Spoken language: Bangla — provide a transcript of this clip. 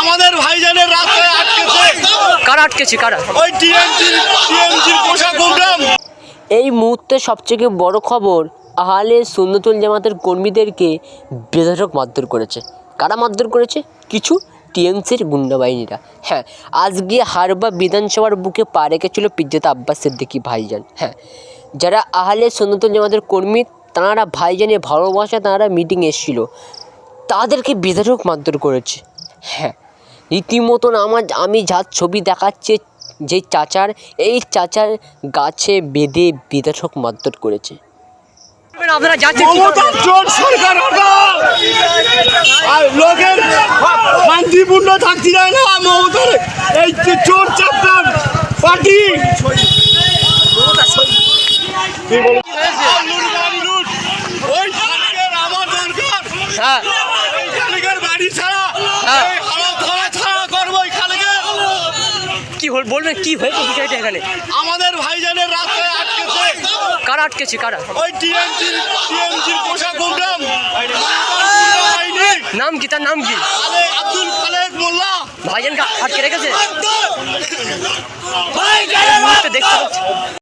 আমাদের ভাইজানের রাস্তায় আটকেছে। কারা আটকেছে? কারা? ওই টিএমজির পোশাক প্রোগ্রাম। এই মুহূর্তে সবথেকে বড় খবর, আহলে সুন্নতুল জামাতের কর্মীদেরকে বেধড়ক মারধর করেছে। কারা মারধর করেছে? কিছু টিএমসির গুন্ডা বাহিনীরা। হ্যাঁ, আজকে হারবা বিধানসভার বুকে পা রেখেছিল পিজ্জাতে আব্বাস সিদ্দিকী ভাইজান। হ্যাঁ, যারা আহলে সুন্নতুল জামাতের কর্মী, তাঁরা ভাইজানের ভালোবাসা, তাঁরা মিটিংয়ে এসেছিলো, তাদেরকে বেধড়ক মারধর করেছে। হ্যাঁ, রীতিমতন আমি যার ছবি দেখাচ্ছে, যে চাচার, এই চাচার গাছে বেঁধে বেধড়ক মারধর করেছে। আপনারা যাচ্ছেন লোকের শান্তিপূর্ণ থাকতে যায় না। মমতার এই চোর চাপটার পার্টি বাড়ি ছাড়া করবো। কি বলবেন, কি হয়েছে বিষয়টা এখানে? আমাদের ভাইজানের রাস্তায় আটকেছে। কারা আটকেছে? কারা? ওই টিএমজির পোশাক প্রোগ্রাম। নাম কি? তার নাম কি? আব্দুল খালেক মোল্লা ভাইজানকে আটকে রেখেছে। দেখতে পাচ্ছি।